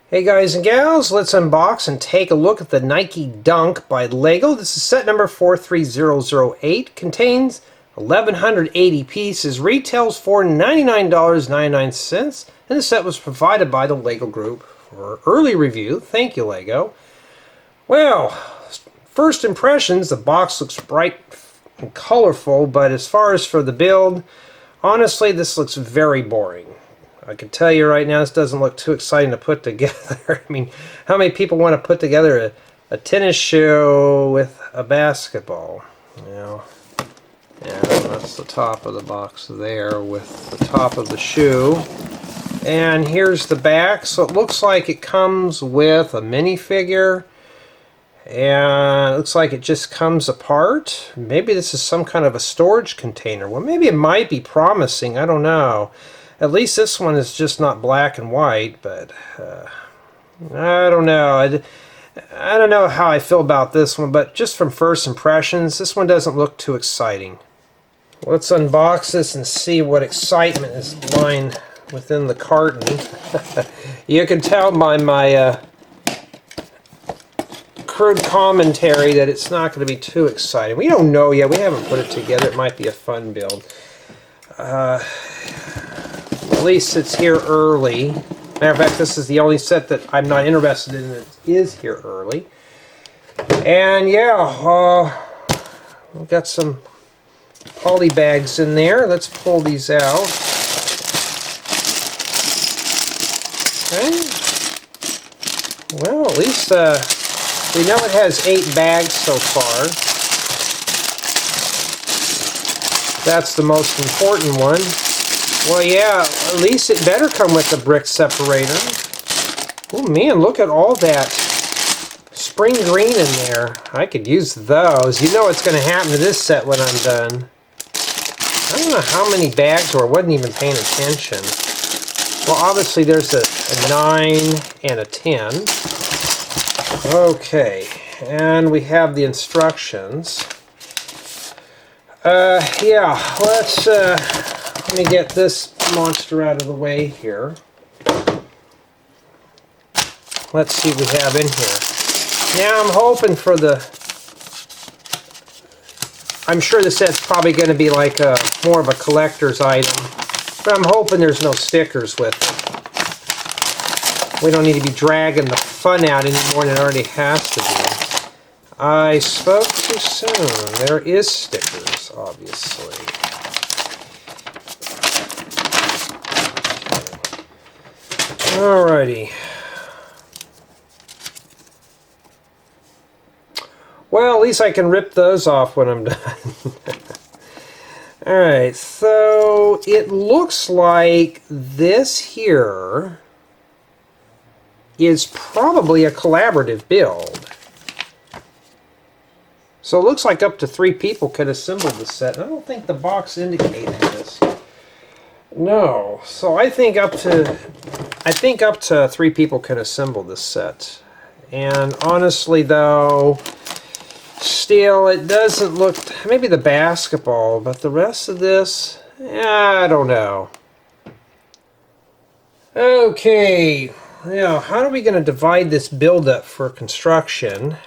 Hey guys and gals, let's unbox and take a look at the Nike Dunk by Lego. This is set number 43008. Contains 1,180 pieces, retails for $99.99, and the set was provided by the Lego Group for early review. Thank you, Lego. Well, first impressions, the box looks bright and colorful, but as far as for the build, honestly, this looks very boring. I can tell you right now, this doesn't look too exciting to put together. I mean, how many people want to put together a tennis shoe with a basketball? You know, yeah, that's the top of the box there with the top of the shoe. And here's the back. So it looks like it comes with a minifigure. And it looks like it just comes apart. Maybe this is some kind of a storage container. Well, maybe it might be promising. I don't know. At least this one is just not black and white, but I don't know. I don't know how I feel about this one, but just from first impressions, this one doesn't look too exciting. Let's unbox this and see what excitement is lying within the carton. You can tell by my crude commentary that it's not going to be too exciting. We don't know yet. We haven't put it together. It might be a fun build. At least it's here early. Matter of fact, this is the only set that I'm not interested in that is here early. And yeah, we've got some poly bags in there. Let's pull these out. Okay. Well, at least we know it has 8 bags so far. That's the most important one. Well, yeah, at least it better come with the Brick Separator. Oh man, look at all that spring green in there. I could use those. You know what's going to happen to this set when I'm done. I don't know how many bags were. I wasn't even paying attention. Well, obviously there's a 9 and a 10. Okay, and we have the instructions. Yeah, let me get this monster out of the way here. Let's see what we have in here. Now I'm hoping for I'm sure the set's probably going to be like more of a collector's item, but I'm hoping there's no stickers with it. We don't need to be dragging the fun out any more than it already has to be. I spoke too soon. There is stickers, obviously. Alrighty. Well, at least I can rip those off when I'm done. Alright, so it looks like this here is probably a collaborative build. So it looks like up to 3 people could assemble the set. I don't think the box indicated this. No, so I think up to 3 people can assemble this set. And honestly though, still it doesn't look, maybe the basketball, but the rest of this, I don't know. Okay, now how are we going to divide this build up for construction?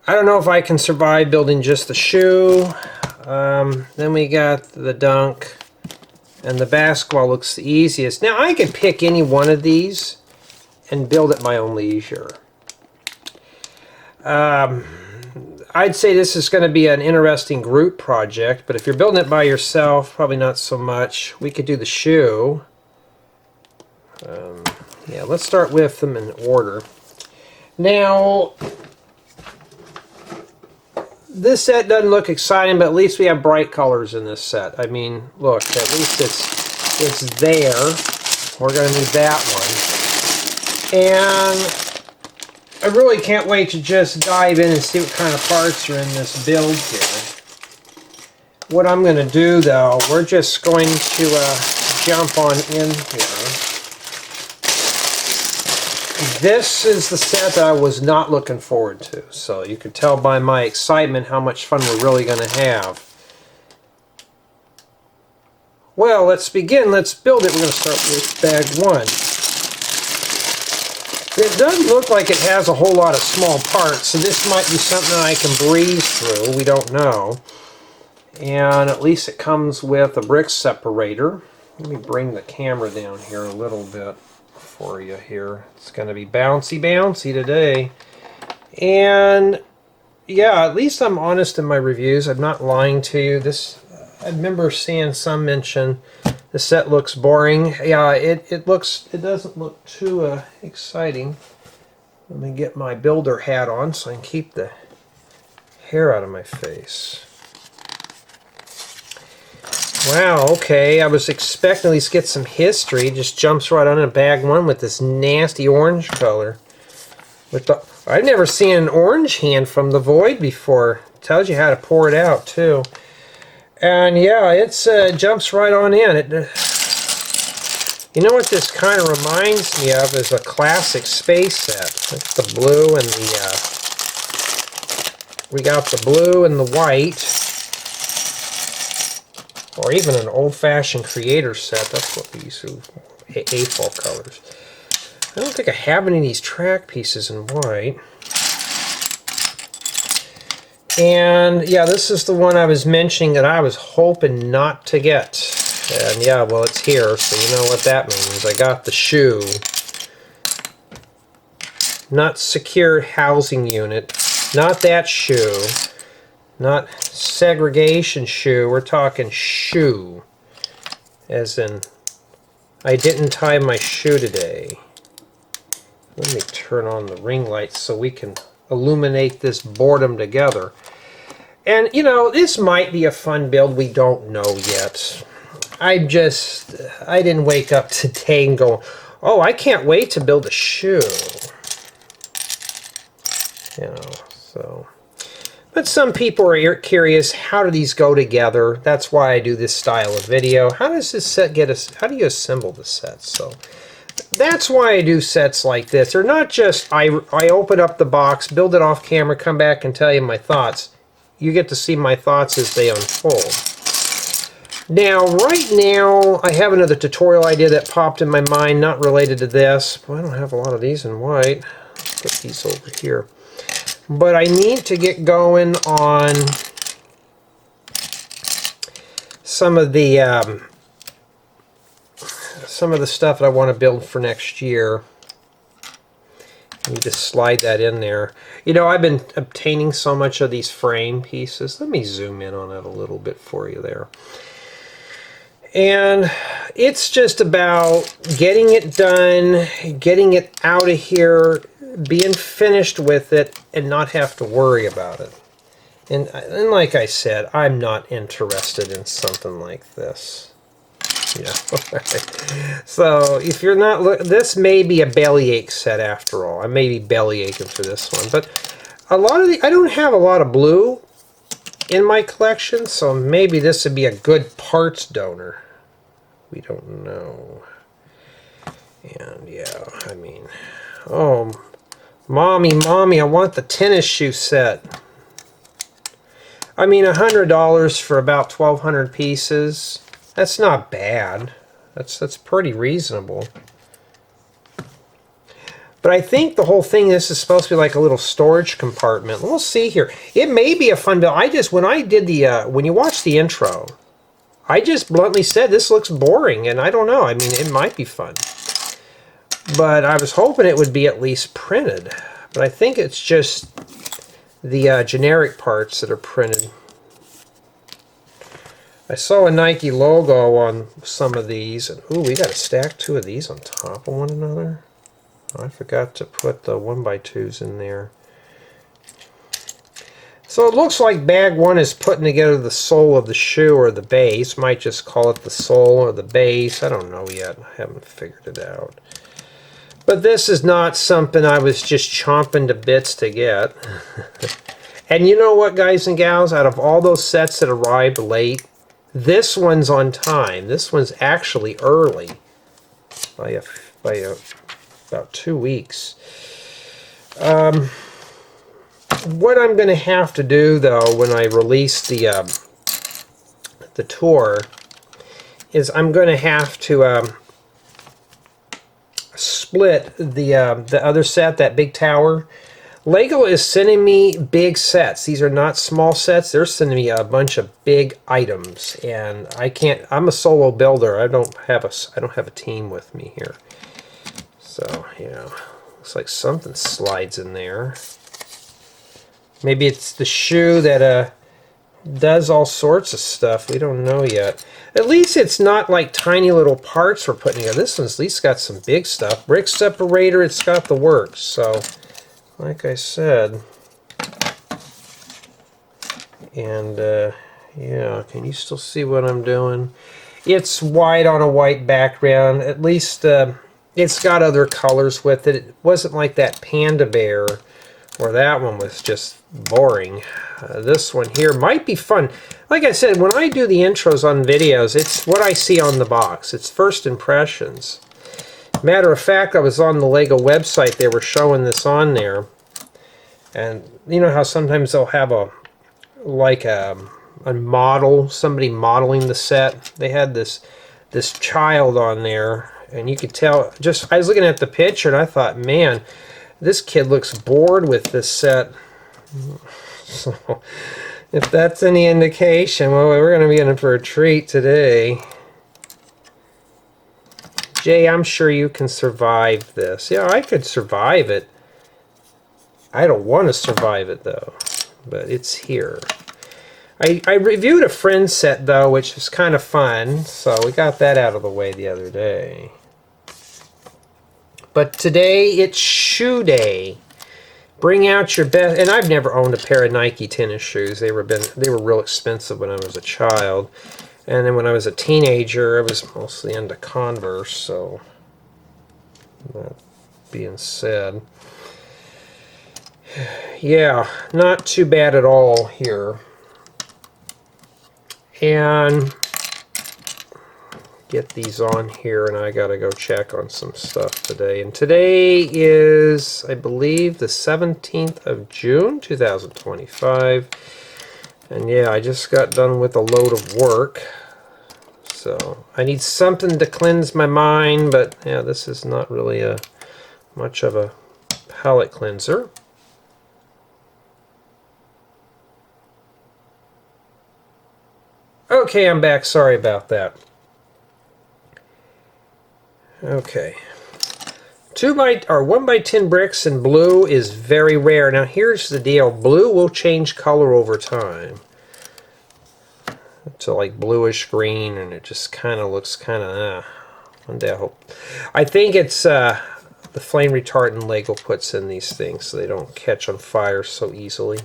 I don't know if I can survive building just the shoe. Then we got the dunk. And the basketball looks the easiest. Now I could pick any one of these and build at my own leisure. I'd say this is going to be an interesting group project, but if you're building it by yourself, probably not so much. We could do the shoe. Yeah, let's start with them in order. Now, this set doesn't look exciting, but at least we have bright colors in this set. I mean, look, at least it's there. We're going to need that one. And I really can't wait to just dive in and see what kind of parts are in this build here. What I'm going to do, though, we're just going to jump on in here. This is the set that I was not looking forward to, so you can tell by my excitement how much fun we're really going to have. Well, let's begin. Let's build it. We're going to start with bag 1. It doesn't look like it has a whole lot of small parts, so this might be something I can breeze through. We don't know. And at least it comes with a brick separator. Let me bring the camera down here a little bit for you here. It's going to be bouncy today. And yeah, at least I'm honest in my reviews. I'm not lying to you. I remember seeing some mention the set looks boring. Yeah, it doesn't look too exciting. Let me get my builder hat on so I can keep the hair out of my face. Wow, okay, I was expecting at least get some history. It just jumps right on in bag one with this nasty orange color. I've never seen an orange hand from the Void before. It tells you how to pour it out too. And yeah, it jumps right on in. You know what this kind of reminds me of is a classic space set. It's the blue and we got the blue and the white. Or even an old-fashioned creator set. That's what we use to A-fall colors. I don't think I have any of these track pieces in white. And yeah, this is the one I was mentioning that I was hoping not to get. And yeah, well, it's here, so you know what that means. I got the shoe. Not secured housing unit. Not that shoe. Not segregation shoe. We're talking shoe. As in, I didn't tie my shoe today. Let me turn on the ring lights so we can illuminate this boredom together. And, you know, this might be a fun build. We don't know yet. I didn't wake up today and go, oh, I can't wait to build a shoe. You know, so... But some people are curious, how do these go together? That's why I do this style of video. How does this set how do you assemble the set? So that's why I do sets like this. They're not just, I open up the box, build it off camera, come back and tell you my thoughts. You get to see my thoughts as they unfold. Now, right now, I have another tutorial idea that popped in my mind, not related to this. Well, I don't have a lot of these in white. Let's put these over here. But I need to get going on some of the stuff that I want to build for next year. Let me just slide that in there. You know, I've been obtaining so much of these frame pieces. Let me zoom in on it a little bit for you there. And it's just about getting it done, getting it out of here, being finished with it, and not have to worry about it. And like I said, I'm not interested in something like this. You know? So if you're not, this may be a bellyache set after all. I may be bellyaching for this one, but a lot of I don't have a lot of blue in my collection, so maybe this would be a good parts donor. We don't know. And yeah, I mean, oh, mommy, I want the tennis shoe set. I mean, $100 for about 1,200 pieces. That's not bad. That's pretty reasonable. But I think the whole thing, this is supposed to be like a little storage compartment. We'll see here. It may be a fun build. When I did the, when you watch the intro, I just bluntly said this looks boring, and I don't know. I mean, it might be fun. But I was hoping it would be at least printed. But I think it's just the generic parts that are printed. I saw a Nike logo on some of these. And, ooh, we got to stack two of these on top of one another. Oh, I forgot to put the 1x2s in there. So it looks like bag one is putting together the sole of the shoe or the base. Might just call it the sole or the base. I don't know yet. I haven't figured it out. But this is not something I was just chomping to bits to get. And you know what, guys and gals? Out of all those sets that arrived late, this one's on time. This one's actually early by about 2 weeks. What I'm going to have to do, though, when I release the tour, is I'm going to have to split the other set, that big tower, Lego is sending me big sets. These are not small sets. They're sending me a bunch of big items, and I can't. I'm a solo builder. I don't have a team with me here. So yeah, looks like something slides in there. Maybe it's the shoe that does all sorts of stuff. We don't know yet. At least it's not like tiny little parts we're putting together. This one's at least got some big stuff. Brick Separator. It's got the works. So. Like I said, and yeah, can you still see what I'm doing? It's white on a white background. At least it's got other colors with it. It wasn't like that Panda Bear, or that one was just boring. This one here might be fun. Like I said, when I do the intros on videos, it's what I see on the box. It's first impressions. Matter of fact, I was on the Lego website. They were showing this on there, and you know how sometimes they'll have a model, somebody modeling the set. They had this child on there, and you could tell. Just I was looking at the picture, and I thought, man, this kid looks bored with this set. So, if that's any indication, well, we're going to be in for a treat today. Jay, I'm sure you can survive this. Yeah, I could survive it. I don't want to survive it, though. But it's here. I reviewed a friend set, though, which was kind of fun. So we got that out of the way the other day. But today, it's shoe day. Bring out your best. And I've never owned a pair of Nike tennis shoes. They were real expensive when I was a child. And then when I was a teenager, I was mostly into Converse, so that being said, yeah, not too bad at all here. And get these on here, and I gotta go check on some stuff today. And today is, I believe, the 17th of June, 2025. And yeah, I just got done with a load of work. So I need something to cleanse my mind, but yeah, this is not really much of a palette cleanser. Okay, I'm back. Sorry about that. Okay. 1 by 10 bricks in blue is very rare. Now here's the deal. Blue will change color over time to like bluish green, and it just kind of looks kind of one day I think it's the flame retardant Lego puts in these things so they don't catch on fire so easily.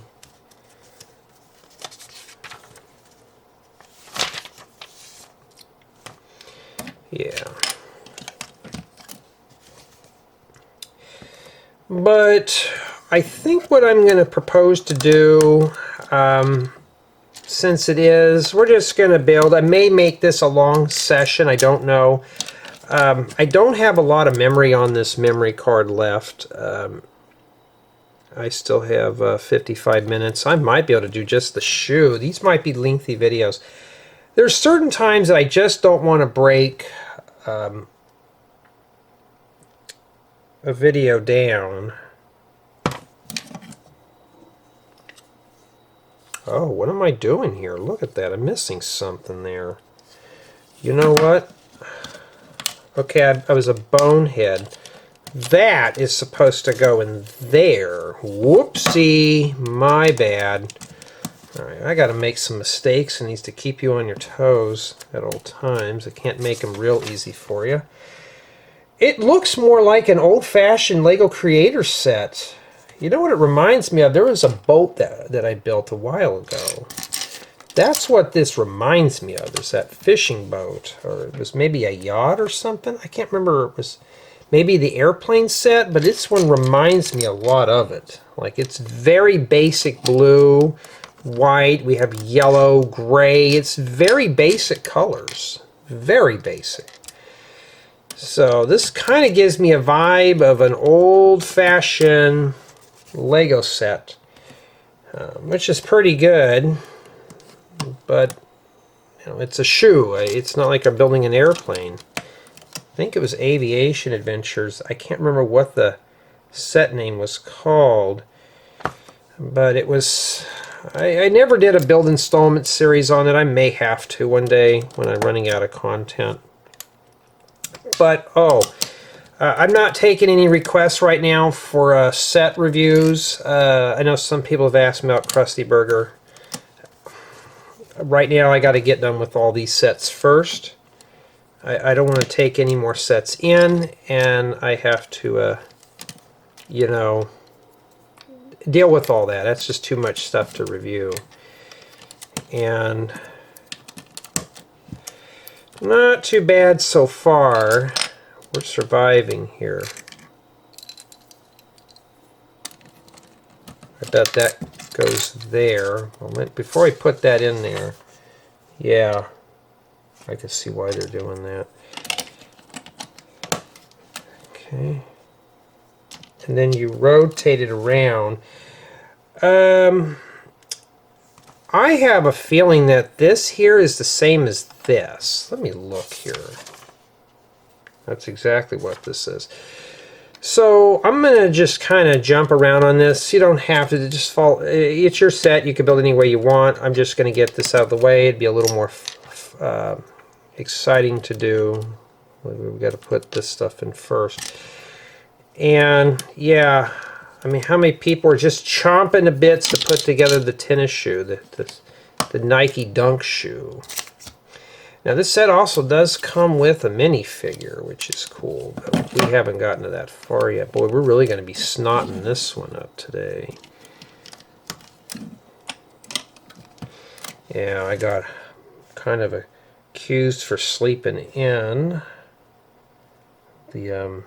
Yeah. But I think what I'm going to propose to do, since we're just going to build. I may make this a long session. I don't know. I don't have a lot of memory on this memory card left. I still have 55 minutes. I might be able to do just the shoe. These might be lengthy videos. There's certain times that I just don't want to break a video down. Oh, what am I doing here? Look at that. I'm missing something there. You know what? Okay, I was a bonehead. That is supposed to go in there. Whoopsie. My bad. Alright, I gotta make some mistakes. It needs to keep you on your toes at all times. I can't make them real easy for you. It looks more like an old-fashioned Lego Creator set. You know what it reminds me of? There was a boat that I built a while ago. That's what this reminds me of. Is that fishing boat. Or it was maybe a yacht or something. I can't remember. It was maybe the airplane set, but this one reminds me a lot of it. Like, it's very basic blue, white. We have yellow, gray. It's very basic colors. Very basic. So this kind of gives me a vibe of an old-fashioned Lego set, which is pretty good, but you know, it's a shoe. It's not like I'm building an airplane. think it was Aviation Adventures. I can't remember what the set name was called, but it was... I never did a build installment series on it. I may have to one day when I'm running out of content. But, I'm not taking any requests right now for set reviews. I know some people have asked me about Krusty Burger. Right now I got to get done with all these sets first. I don't want to take any more sets in, and I have to, you know, deal with all that. That's just too much stuff to review. And not too bad so far. We're surviving here. I bet that goes there. Before I put that in there, yeah, I can see why they're doing that. Okay. And then you rotate it around. I have a feeling that this here is the same as this. Let me look here. That's exactly what this is. So I'm going to just kind of jump around on this. You don't have to just fall. It's your set. You can build any way you want. I'm just going to get this out of the way. It'd be a little more exciting to do. We've got to put this stuff in first. And yeah, I mean, how many people are just chomping to bits to put together the tennis shoe, the Nike Dunk shoe? Now this set also does come with a minifigure, which is cool, but we haven't gotten to that far yet. Boy, we're really going to be snotting this one up today. Yeah, I got kind of accused for sleeping in the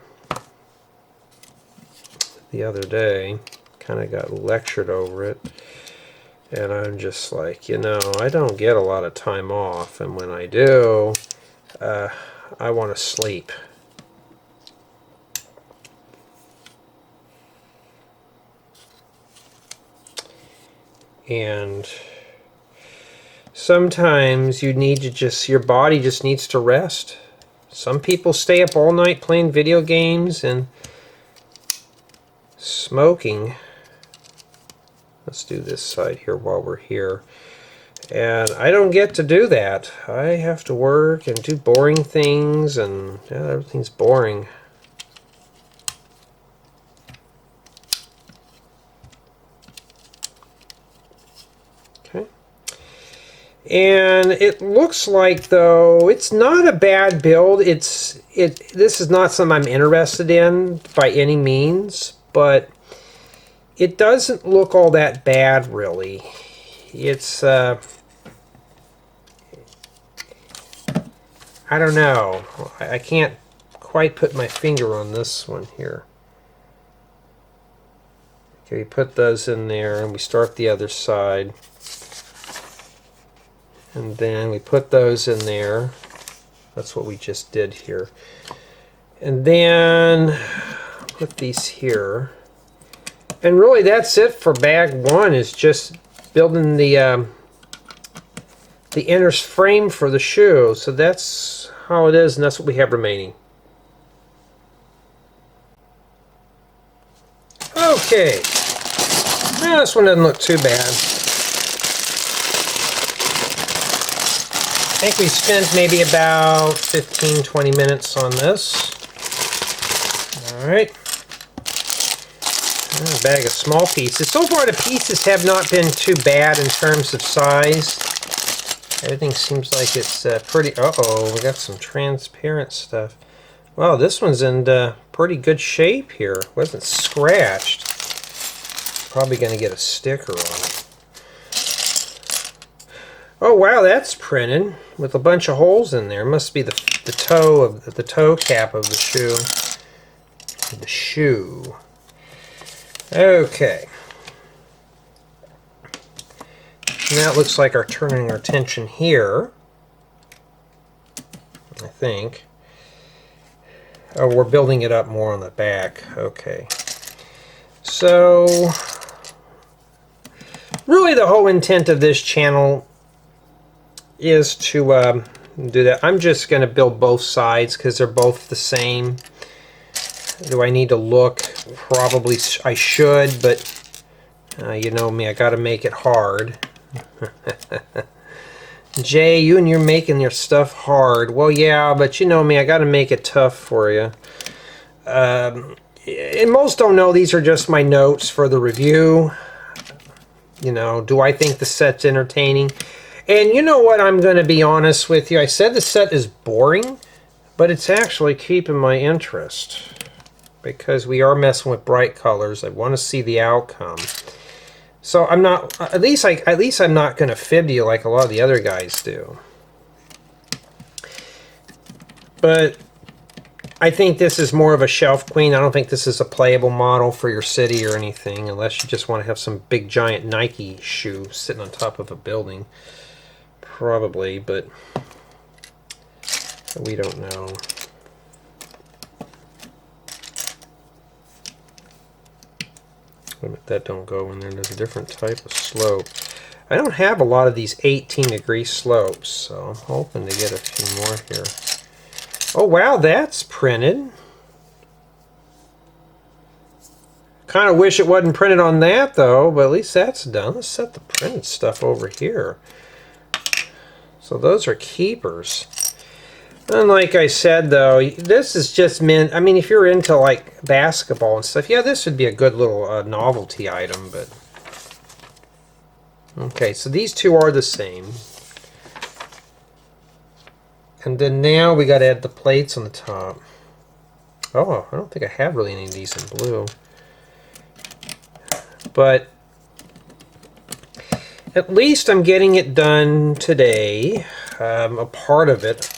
other day. Kind of got lectured over it. And I'm just like, you know, I don't get a lot of time off, and when I do, I want to sleep. And sometimes you need to just, your body just needs to rest. Some people stay up all night playing video games and smoking. Let's do this side here while we're here. And I don't get to do that. I have to work and do boring things, and yeah, everything's boring. Okay. And it looks like, though, it's not a bad build. This is not something I'm interested in by any means, but it doesn't look all that bad, really. It's, I don't know. I can't quite put my finger on this one here. Okay, we put those in there, and we start the other side. And then we put those in there. That's what we just did here. And then put these here. And really, that's it for bag one, is just building the inner frame for the shoe. So that's how it is, and that's what we have remaining. Okay. Now, this one doesn't look too bad. I think we spent maybe about 15-20 minutes on this. Alright. A bag of small pieces. So far the pieces have not been too bad in terms of size. Everything seems like it's pretty... Uh-oh, we got some transparent stuff. Wow, this one's in pretty good shape here. It wasn't scratched. Probably going to get a sticker on it. Oh wow, that's printed with a bunch of holes in there. Must be the toe cap of the shoe. The shoe. Okay. Now it looks like we're turning our attention here. I think. Oh, we're building it up more on the back. Okay. So, really the whole intent of this channel is to do that. I'm just going to build both sides because they're both the same. Do I need to look? Probably I should, but you know me, I got to make it hard. Jay, you and you're making your stuff hard. Well, yeah, but you know me, I got to make it tough for you. And most don't know these are just my notes for the review. You know, do I think the set's entertaining? And you know what, I'm going to be honest with you. I said the set is boring, but it's actually keeping my interest. Because we are messing with bright colors. I want to see the outcome. So I'm not, at least I'm not going to fib to you like a lot of the other guys do. But I think this is more of a shelf queen. I don't think this is a playable model for your city or anything, unless you just want to have some big giant Nike shoe sitting on top of a building. Probably, but we don't know. That don't go in there. There's a different type of slope. I don't have a lot of these 18-degree slopes, so I'm hoping to get a few more here. Oh wow, that's printed. Kind of wish it wasn't printed on that though, but at least that's done. Let's set the printed stuff over here. So those are keepers. And like I said though, this is just meant, I mean, if you're into like basketball and stuff, yeah, this would be a good little novelty item, but... Okay, so these two are the same. And then now we got to add the plates on the top. Oh, I don't think I have really any of these in blue. But at least I'm getting it done today. A part of it.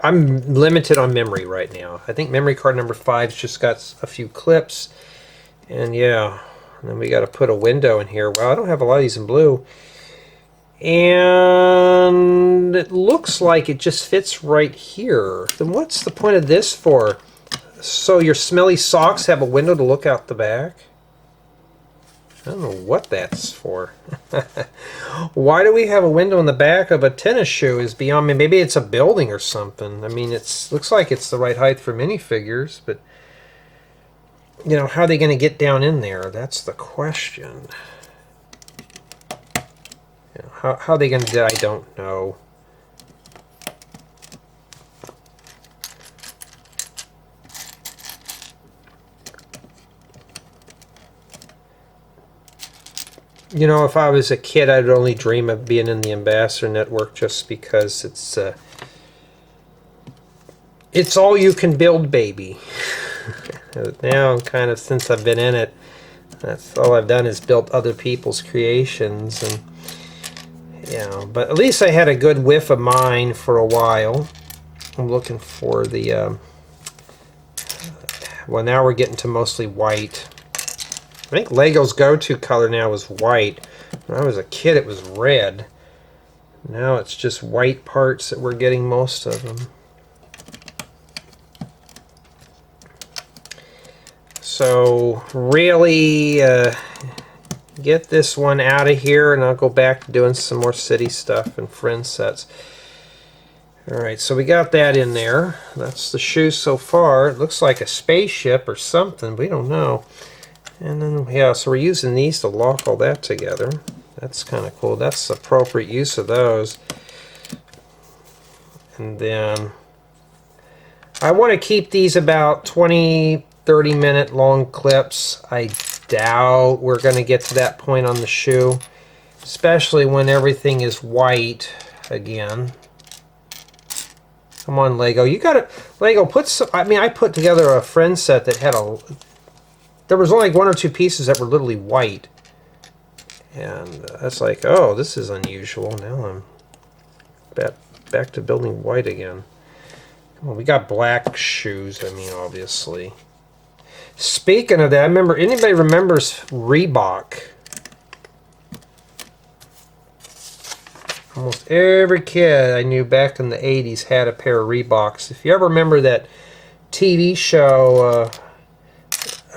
I'm limited on memory right now. I think memory card number 5's just got a few clips. And yeah, and then we got to put a window in here. Well, I don't have a lot of these in blue. And it looks like it just fits right here. Then what's the point of this for? So your smelly socks have a window to look out the back? I don't know what that's for. Why do we have a window in the back of a tennis shoe is beyond me. Maybe it's a building or something. I mean, it looks like it's the right height for minifigures, but you know, how are they going to get down in there? That's the question. You know, how are they going to do that? I don't know. You know, if I was a kid, I'd only dream of being in the Ambassador Network just because it's all you can build, baby. Now, I'm kind of, since I've been in it, that's all I've done is built other people's creations, and you know. But at least I had a good whiff of mine for a while. I'm looking for the. Well, now we're getting to mostly white. I think Lego's go-to color now is white. When I was a kid, it was red. Now it's just white parts that we're getting most of them. So really get this one out of here, and I'll go back to doing some more city stuff and friend sets. Alright, so we got that in there. That's the shoe so far. It looks like a spaceship or something, we don't know. And then, yeah, so we're using these to lock all that together. That's kind of cool. That's the appropriate use of those. And then I want to keep these about 20, 30-minute long clips. I doubt we're going to get to that point on the shoe, especially when everything is white again. Come on, Lego. You got to, Lego, put some, I mean, I put together a friend set that had a, there was only like 1 or 2 pieces that were literally white. And that's like, oh, this is unusual. Now I'm back to building white again. Well, we got black shoes, I mean, obviously. Speaking of that, I remember, anybody remembers Reebok? Almost every kid I knew back in the 80s had a pair of Reeboks. If you ever remember that TV show,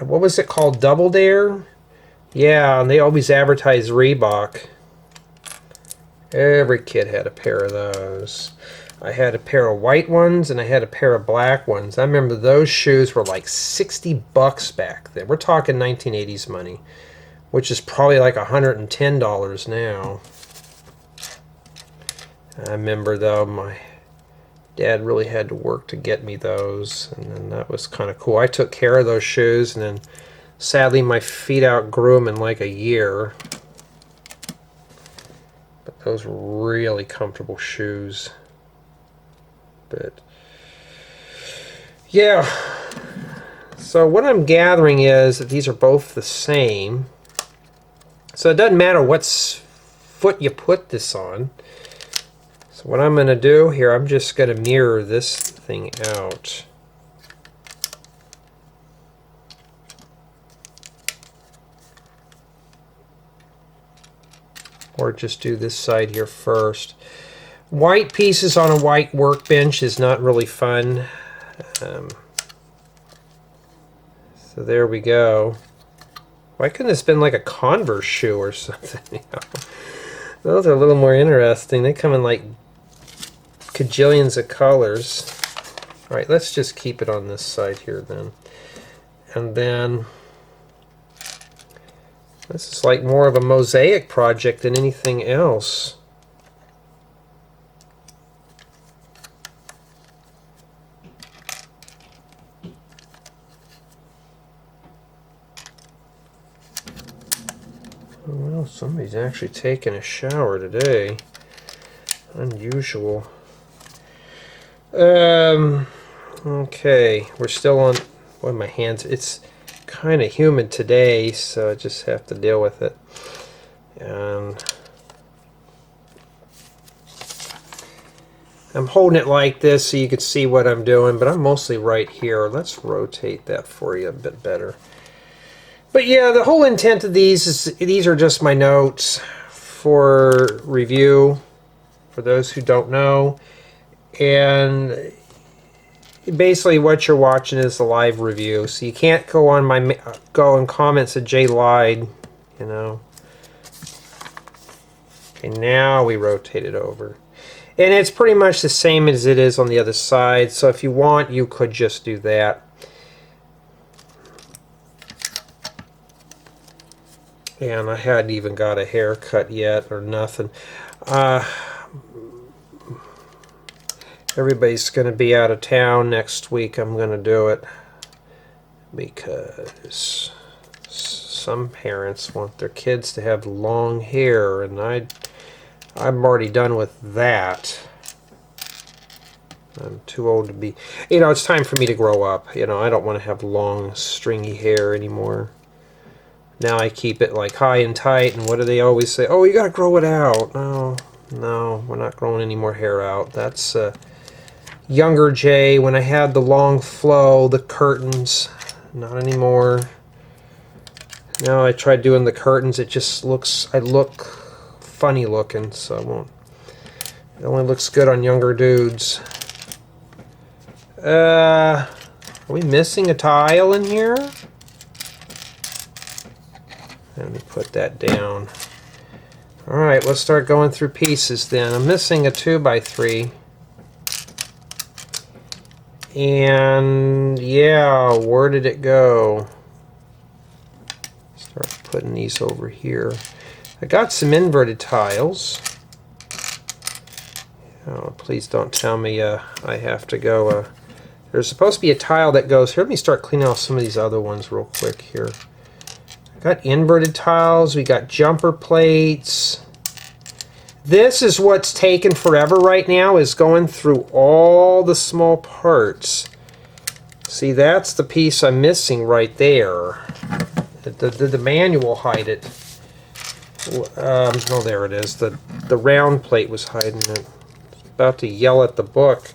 what was it called? Double Dare? Yeah, and they always advertised Reebok. Every kid had a pair of those. I had a pair of white ones and I had a pair of black ones. I remember those shoes were like 60 bucks back then. We're talking 1980s money, which is probably like $110 now. I remember though, my dad really had to work to get me those, and then that was kind of cool. I took care of those shoes, and then sadly my feet outgrew them in like a year. But those were really comfortable shoes. But yeah, so what I'm gathering is that these are both the same. So it doesn't matter what foot you put this on. So what I'm going to do here, I'm just going to mirror this thing out. Or just do this side here first. White pieces on a white workbench is not really fun. So there we go. Why couldn't this have been like a Converse shoe or something? Those are a little more interesting. They come in like cajillions of colors. Alright, let's just keep it on this side here then. And then this is like more of a mosaic project than anything else. Well, somebody's actually taking a shower today. Unusual. Okay, we're still on. Boy, my hands. It's kind of humid today, so I just have to deal with it. I'm holding it like this so you can see what I'm doing, but I'm mostly right here. Let's rotate that for you a bit better. But yeah, the whole intent of these is these are just my notes for review, for those who don't know. And basically what you're watching is the live review. So you can't go on my and comments that Jay lied, you know. Okay, now we rotate it over. And it's pretty much the same as it is on the other side. So if you want, you could just do that. And I hadn't even got a haircut yet or nothing. Everybody's going to be out of town next week. I'm going to do it because some parents want their kids to have long hair, and I'm already done with that. I'm too old to be... You know, it's time for me to grow up. You know, I don't want to have long, stringy hair anymore. Now I keep it like high and tight, and what do they always say? Oh, you gotta grow it out. No, we're not growing any more hair out. That's younger Jay, when I had the long flow, the curtains. Not anymore. Now I tried doing the curtains, it just looks, I look funny looking, so I won't. It only looks good on younger dudes. Are we missing a tile in here? Let me put that down. Alright, let's start going through pieces then. I'm missing a 2x3. And yeah, where did it go? Start putting these over here. I got some inverted tiles. Oh, please don't tell me I have to go. There's supposed to be a tile that goes here. Let me start cleaning off some of these other ones real quick here. Got inverted tiles, we got jumper plates. This is what's taken forever right now, is going through all the small parts. See, that's the piece I'm missing right there. The manual hide it. Oh, there it is. The round plate was hiding it. About to yell at the book.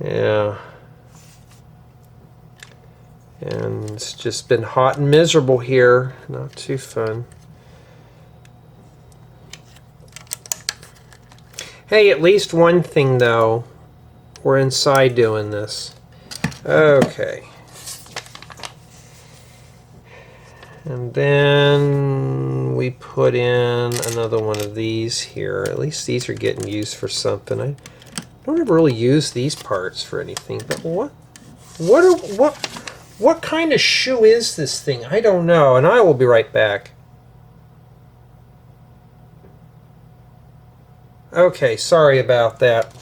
Yeah. And it's just been hot and miserable here. Not too fun. Hey, at least one thing though. We're inside doing this. And then we put in another one of these here. At least these are getting used for something. I don't ever really use these parts for anything. But what kind of shoe is this thing? I don't know, and I will be right back. Okay, sorry about that.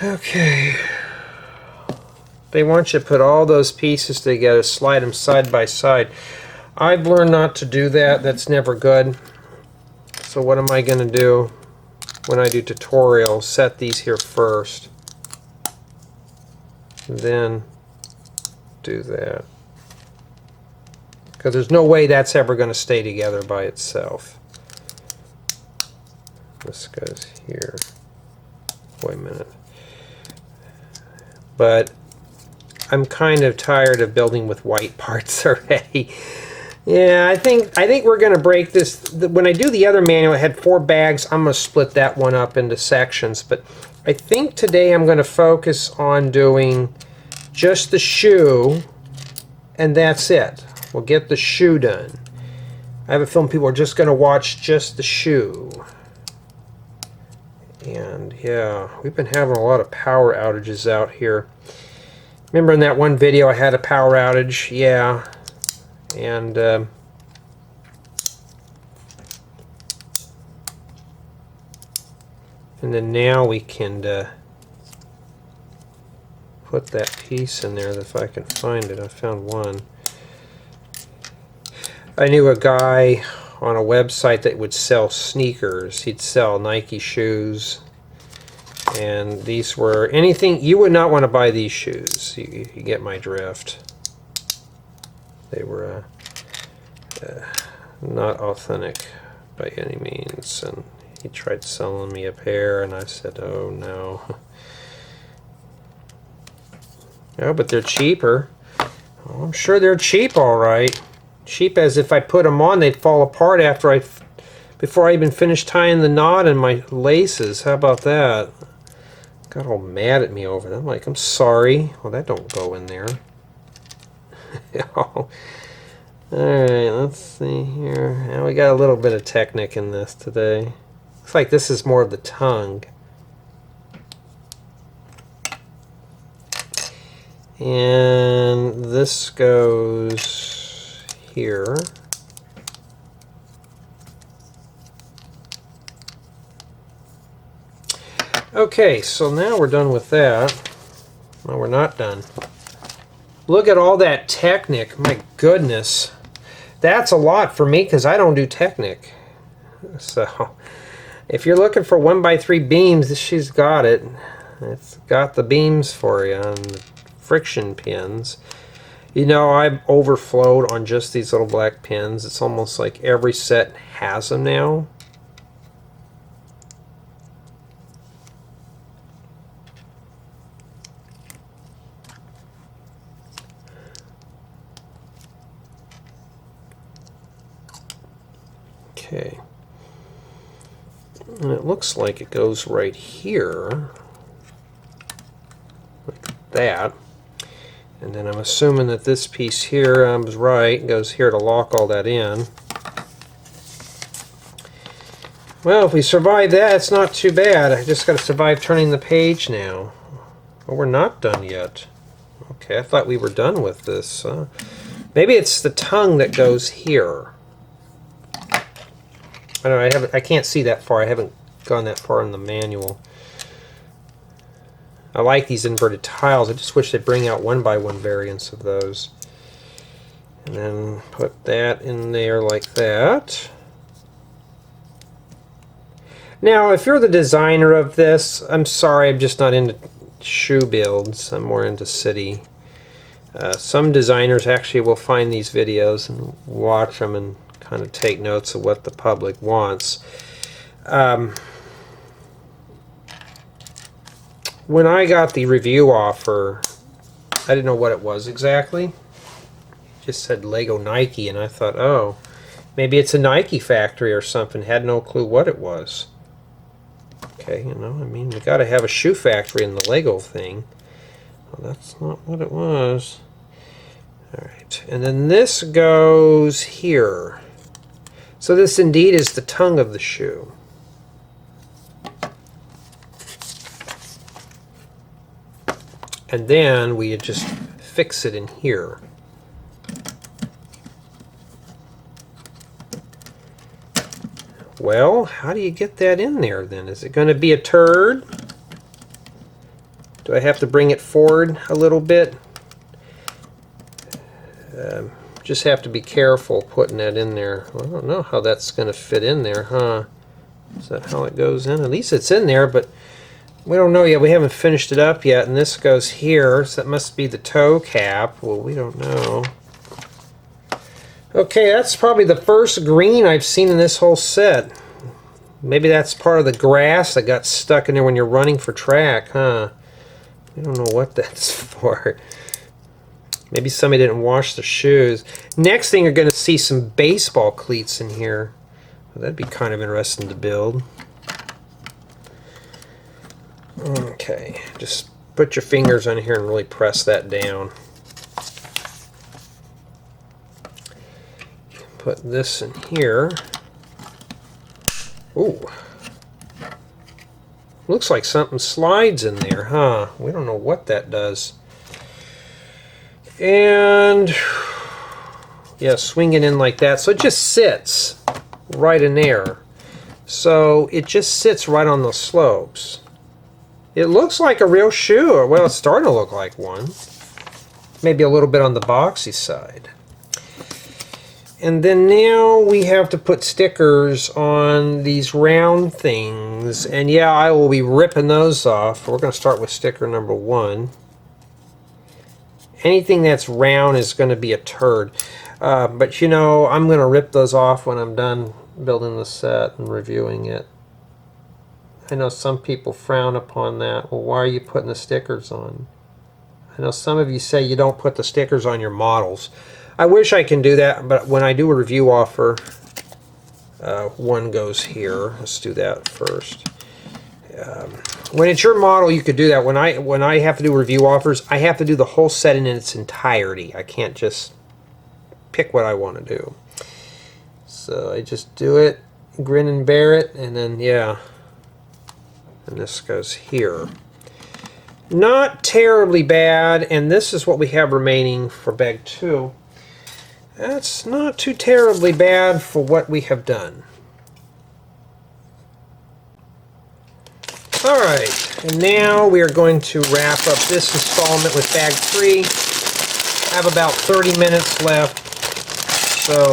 Okay. They want you to put all those pieces together, slide them side by side. I've learned not to do that. That's never good. So what am I going to do when I do tutorials? Set these here first. Then do that. Because there's no way that's ever going to stay together by itself. This goes here. Wait a minute. But I'm kind of tired of building with white parts already. Yeah, I think we're going to break this. When I do the other manual, I had 4 bags. I'm going to split that one up into sections. But I think today I'm going to focus on doing just the shoe, and that's it. We'll get the shoe done. I have a feeling people are just going to watch just the shoe. And yeah, we've been having a lot of power outages out here. Remember in that one video I had a power outage? Yeah. And then now we can put that piece in there if I can find it. I found one. I knew a guy on a website that would sell sneakers. He'd sell Nike shoes. And these were anything, you would not want to buy these shoes. You get my drift. They were not authentic by any means. And he tried selling me a pair, and I said, oh no. Oh, but they're cheaper. Oh, I'm sure they're cheap, all right. Cheap as if I put them on, they'd fall apart before I even finished tying the knot in my laces. How about that? Got all mad at me over that. I'm like, I'm sorry. Well, that don't go in there. Alright, let's see here. Now we got a little bit of technique in this today. Looks like this is more of the tongue. And this goes here. Okay, so now we're done with that. No, we're not done. Look at all that Technic. My goodness. That's a lot for me because I don't do Technic. So, if you're looking for 1x3 beams, she's got it. It's got the beams for you and the friction pins. You know, I've overflowed on just these little black pins. It's almost like every set has them now. Okay, and it looks like it goes right here, like that. And then I'm assuming that this piece here, I was right, goes here to lock all that in. Well, if we survive that, it's not too bad. I just got to survive turning the page now. Well, we're not done yet. Okay, I thought we were done with this. Maybe it's the tongue that goes here. I don't know, I can't see that far. I haven't gone that far in the manual. I like these inverted tiles. I just wish they'd bring out 1x1 variants of those. And then put that in there like that. Now, if you're the designer of this, I'm sorry, I'm just not into shoe builds. I'm more into city. Some designers actually will find these videos and watch them and kind of take notes of what the public wants. When I got the review offer, I didn't know what it was exactly. It just said Lego Nike, and I thought, oh, maybe it's a Nike factory or something. Had no clue what it was. Okay, you know, I mean, we got to have a shoe factory in the Lego thing. Well, that's not what it was. All right, and then this goes here. So this indeed is the tongue of the shoe. And then we just fix it in here. Well, how do you get that in there then? Is it going to be a turd? Do I have to bring it forward a little bit? Just have to be careful putting that in there. Well, I don't know how that's going to fit in there, huh? Is that how it goes in? At least it's in there, but we don't know yet. We haven't finished it up yet, and this goes here, so that must be the toe cap. Well, we don't know. Okay, that's probably the first green I've seen in this whole set. Maybe that's part of the grass that got stuck in there when you're running for track, huh? I don't know what that's for. Maybe somebody didn't wash the shoes. Next thing, you're going to see some baseball cleats in here. Well, that'd be kind of interesting to build. Okay, just put your fingers on here and really press that down. Put this in here. Ooh. Looks like something slides in there, huh? We don't know what that does. And yeah, swing it in like that. So it just sits right in there. So it just sits right on those slopes. It looks like a real shoe, or well, it's starting to look like one. Maybe a little bit on the boxy side. And then now we have to put stickers on these round things. And yeah, I will be ripping those off. We're going to start with sticker number 1. Anything that's round is going to be a turd. But you know, I'm going to rip those off when I'm done building the set and reviewing it. I know some people frown upon that. Well, why are you putting the stickers on? I know some of you say you don't put the stickers on your models. I wish I can do that, but when I do a review offer, one goes here. Let's do that first. When it's your model, you could do that. When I have to do review offers, I have to do the whole set in its entirety. I can't just pick what I want to do. So I just do it, grin and bear it, and then yeah. And this goes here. Not terribly bad, and this is what we have remaining for bag 2. That's not too terribly bad for what we have done. Alright, and now we are going to wrap up this installment with bag 3. I have about 30 minutes left, so...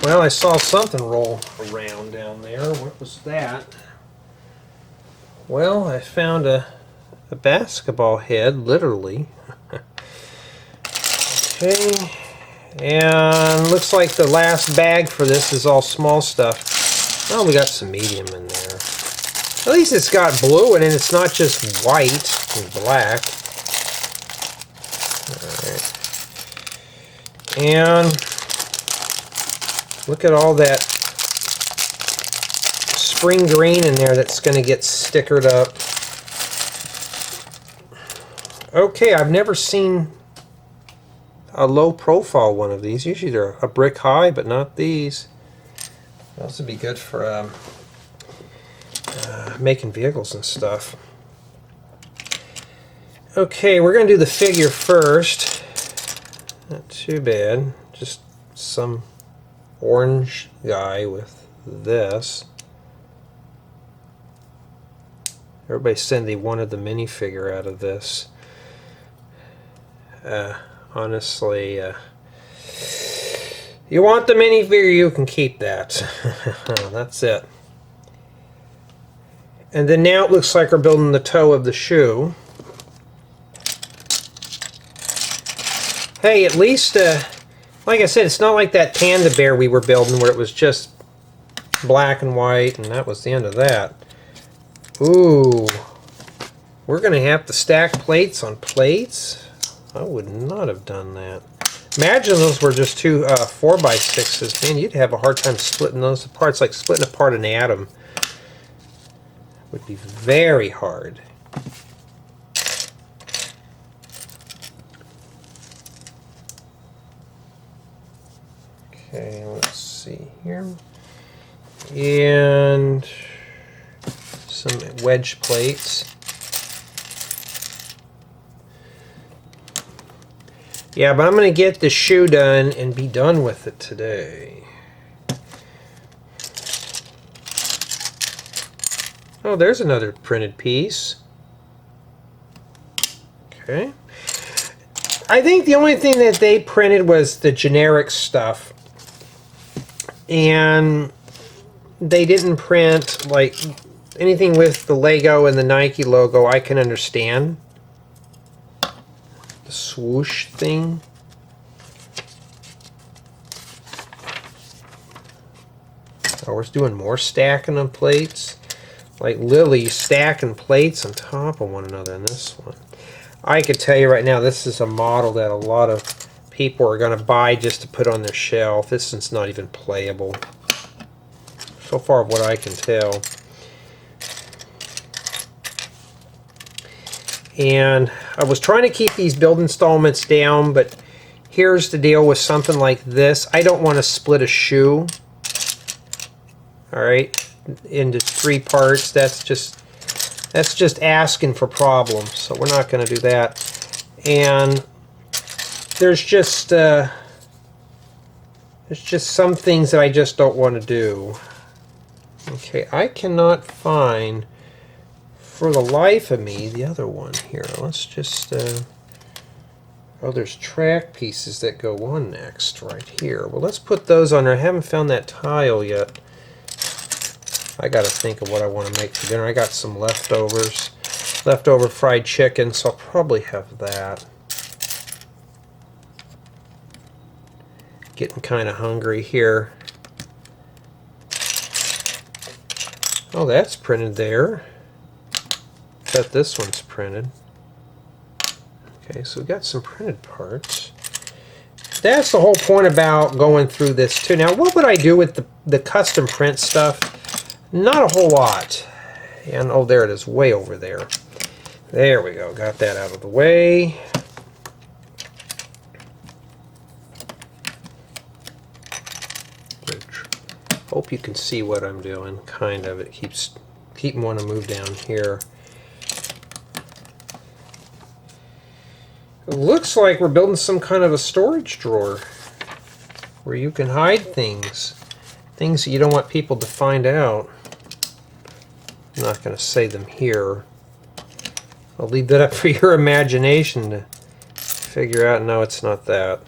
Well, I saw something roll around down there. What was that? Well, I found a basketball head, literally. Okay, and looks like the last bag for this is all small stuff. Well, we got some medium in there. At least it's got blue in it. It's not just white and black. Alright. And look at all that spring green in there that's going to get stickered up. Okay, I've never seen a low profile one of these. Usually they're a brick high, but not these. Those would be good for making vehicles and stuff. Okay, we're going to do the figure first. Not too bad. Just some orange guy with this. Everybody said they wanted the minifigure out of this. Honestly, you want the minifigure, you can keep that. That's it. And then now it looks like we're building the toe of the shoe. Hey, at least, like I said, it's not like that panda bear we were building where it was just black and white and that was the end of that. Ooh, we're going to have to stack plates on plates? I would not have done that. Imagine those were just two 4x6s. Man, you'd have a hard time splitting those apart. It's like splitting apart an atom. It would be very hard. Okay, let's see here. And some wedge plates. Yeah, but I'm going to get the shoe done and be done with it today. Oh, there's another printed piece. Okay. I think the only thing that they printed was the generic stuff. And they didn't print like anything with the Lego and the Nike logo. I can understand. The swoosh thing. Oh, we're doing more stacking of plates. Like Lily stacking plates on top of one another in this one. I could tell you right now, this is a model that a lot of people are going to buy just to put on their shelf. This one's not even playable. So far, what I can tell. And I was trying to keep these build installments down, but here's the deal with something like this. I don't want to split a shoe, all right, into 3 parts. That's just asking for problems. So we're not going to do that. And there's just some things that I just don't want to do. Okay, I cannot find, for the life of me, the other one here. Let's just, oh, there's track pieces that go on next right here. Well, let's put those on there. I haven't found that tile yet. I got to think of what I want to make for dinner. I got some leftovers, leftover fried chicken, so I'll probably have that. Getting kind of hungry here. Oh, that's printed there. Bet this one's printed. Okay, so we've got some printed parts. That's the whole point about going through this too. Now, what would I do with the custom print stuff? Not a whole lot. And oh, there it is, way over there. There we go, got that out of the way. Hope you can see what I'm doing, kind of. It keep wanting to move down here. It looks like we're building some kind of a storage drawer where you can hide things that you don't want people to find out. I'm not going to say them here. I'll leave that up for your imagination to figure out. No, it's not that.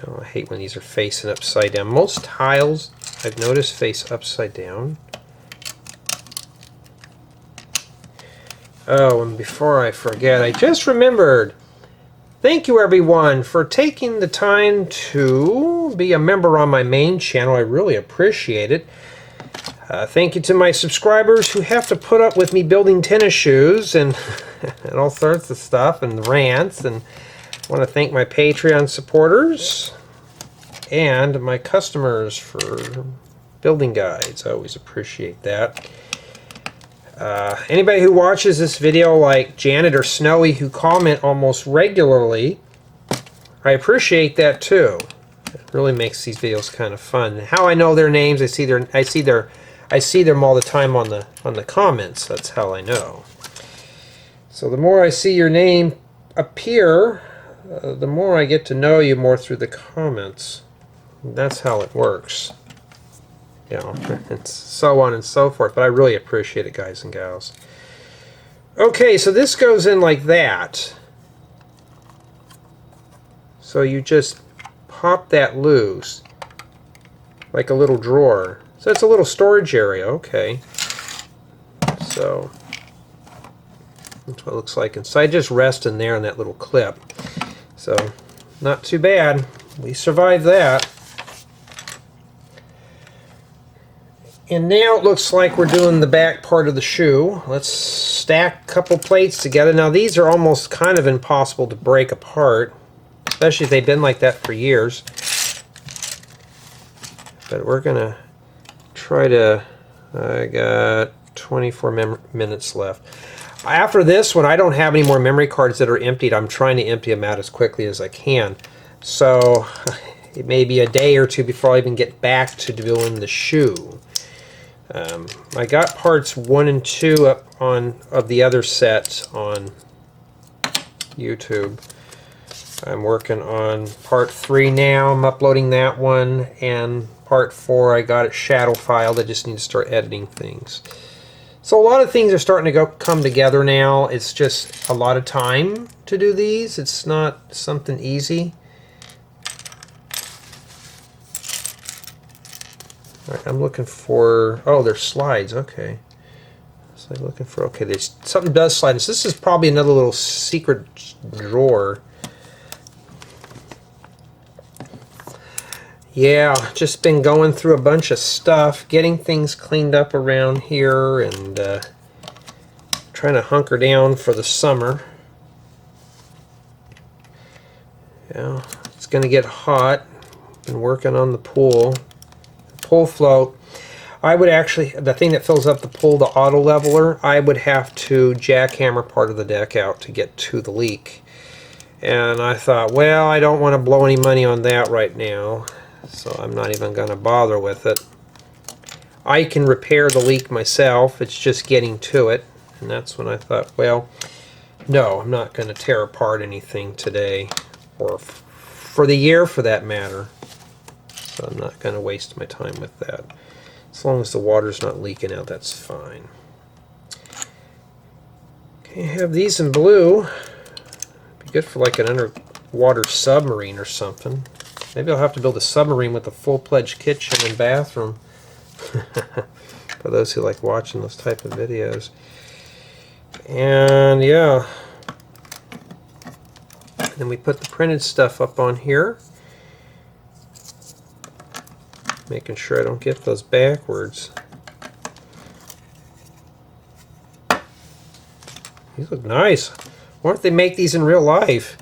Oh, I hate when these are facing upside down. Most tiles, I've noticed, face upside down. Oh, and before I forget, I just remembered. Thank you, everyone, for taking the time to be a member on my main channel. I really appreciate it. Thank you to my subscribers who have to put up with me building tennis shoes and, and all sorts of stuff and rants. And I want to thank my Patreon supporters and my customers for building guides. I always appreciate that. Anybody who watches this video, like Janet or Snowy, who comment almost regularly, I appreciate that too. It really makes these videos kind of fun. How I know their names, I see them all the time on the comments. That's how I know. So the more I see your name appear, the more I get to know you more through the comments. That's how it works. You know, and so on and so forth. But I really appreciate it, guys and gals. Okay, so this goes in like that. So you just pop that loose, like a little drawer. So it's a little storage area. Okay. So that's what it looks like inside. Just rest in there in that little clip. So not too bad. We survived that. And now it looks like we're doing the back part of the shoe. Let's stack a couple plates together. Now these are almost kind of impossible to break apart, especially if they've been like that for years. But we're going to try to... I got 24 minutes left. After this one, I don't have any more memory cards that are emptied. I'm trying to empty them out as quickly as I can. So it may be a day or two before I even get back to doing the shoe. I got parts 1 and 2 up on of the other sets on YouTube. I'm working on part 3 now. I'm uploading that one, and part 4 I got it shadow filed. I just need to start editing things. So a lot of things are starting to come together now. It's just a lot of time to do these. It's not something easy. All right, I'm looking for, oh, they're slides, okay. So I'm looking for, okay, there's something does slide. So this is probably another little secret drawer. Yeah, just been going through a bunch of stuff, getting things cleaned up around here, and trying to hunker down for the summer. Yeah, it's going to get hot. Been working on the pool. The pool float. I would actually, the thing that fills up the pool, the auto leveler, I would have to jackhammer part of the deck out to get to the leak. And I thought, well, I don't want to blow any money on that right now. So I'm not even going to bother with it. I can repair the leak myself. It's just getting to it. And that's when I thought, well, no, I'm not going to tear apart anything today. Or for the year, for that matter. So I'm not going to waste my time with that. As long as the water's not leaking out, that's fine. Okay, I have these in blue. Be good for like an underwater submarine or something. Maybe I'll have to build a submarine with a full-fledged kitchen and bathroom. For those who like watching those type of videos. And yeah. And then we put the printed stuff up on here. Making sure I don't get those backwards. These look nice. Why don't they make these in real life?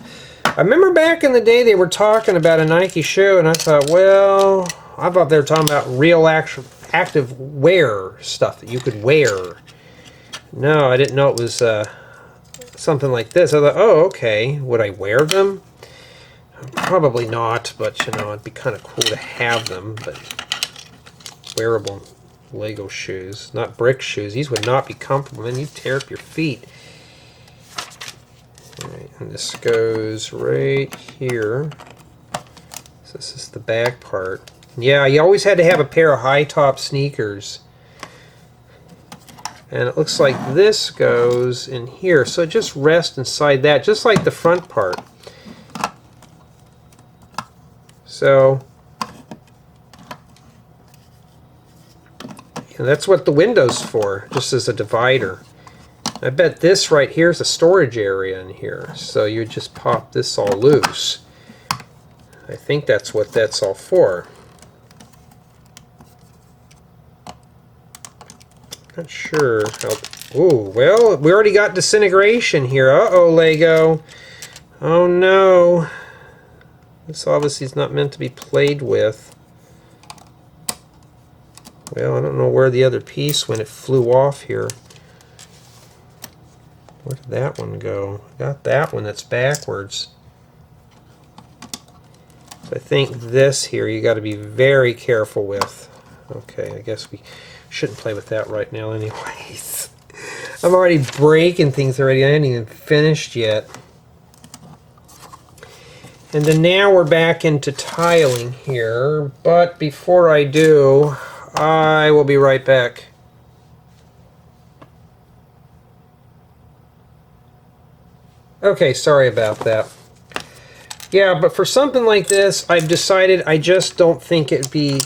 I remember back in the day they were talking about a Nike shoe, and I thought, well, I thought they were talking about real active wear stuff that you could wear. No, I didn't know it was something like this. I thought, oh, okay. Would I wear them? Probably not, but you know, it'd be kind of cool to have them. But wearable Lego shoes, not brick shoes. These would not be comfortable. Man, you'd tear up your feet. Alright, and this goes right here. So this is the back part. Yeah, you always had to have a pair of high top sneakers. And it looks like this goes in here. So it just rests inside that, just like the front part. So and that's what the window's for, just as a divider. I bet this right here is a storage area in here, so you just pop this all loose. I think that's what that's all for. Not sure how. Ooh, well, we already got disintegration here. Uh-oh, Lego. Oh no. This obviously is not meant to be played with. Well, I don't know where the other piece went. It flew off here. Where did that one go? I got that one that's backwards. So I think this here you got to be very careful with. Okay, I guess we shouldn't play with that right now anyways. I'm already breaking things already. I ain't even finished yet. And then now we're back into tiling here. But before I do, I will be right back. Okay, sorry about that. Yeah, but for something like this, I've decided I just don't think it'd be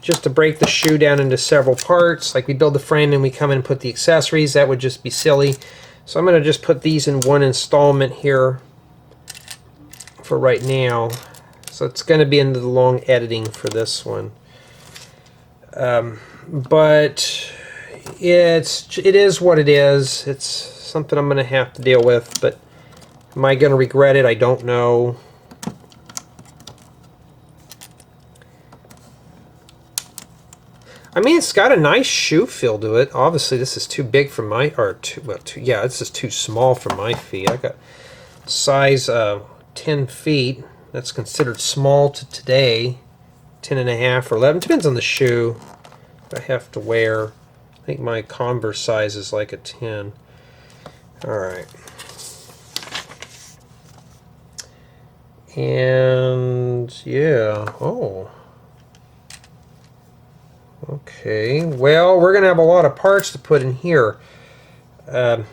just to break the shoe down into several parts. Like we build the frame and we come in and put the accessories. That would just be silly. So I'm going to just put these in one installment here for right now. So it's going to be into the long editing for this one. But it is what it is. It's something I'm going to have to deal with, but am I going to regret it? I don't know. I mean, it's got a nice shoe feel to it. Obviously, this is too big for my, or too, well, yeah, this is too small for my feet. I got size 10 feet. That's considered small to today. 10 and a half or 11. Depends on the shoe I have to wear. I think my Converse size is like a 10. All right. And yeah, oh. Okay, well, we're going to have a lot of parts to put in here. Let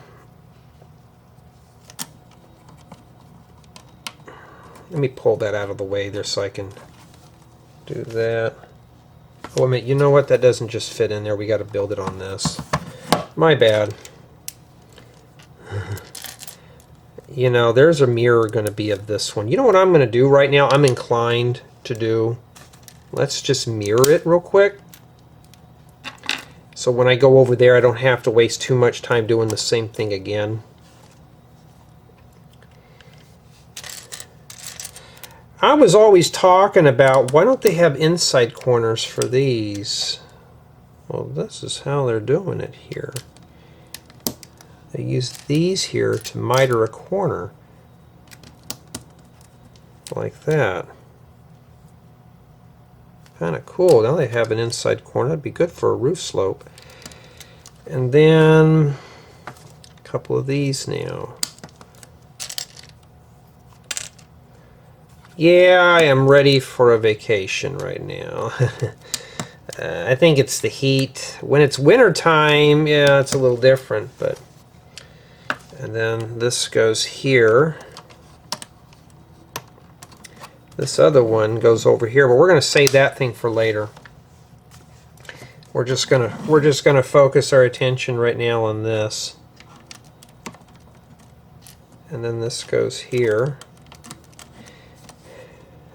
me pull that out of the way there so I can do that. Oh, wait a minute, you know what? That doesn't just fit in there. We got to build it on this. My bad. You know, there's a mirror going to be of this one. You know what I'm going to do right now? I'm inclined to do. Let's just mirror it real quick. So when I go over there, I don't have to waste too much time doing the same thing again. I was always talking about, why don't they have inside corners for these? Well, this is how they're doing it here. They use these here to miter a corner. Like that. Kind of cool. Now they have an inside corner. That'd be good for a roof slope. And then a couple of these now. Yeah, I am ready for a vacation right now. I think it's the heat. When it's winter time, yeah, it's a little different. But and then this goes here. This other one goes over here, but we're going to save that thing for later. We're just gonna focus our attention right now on this. And then this goes here.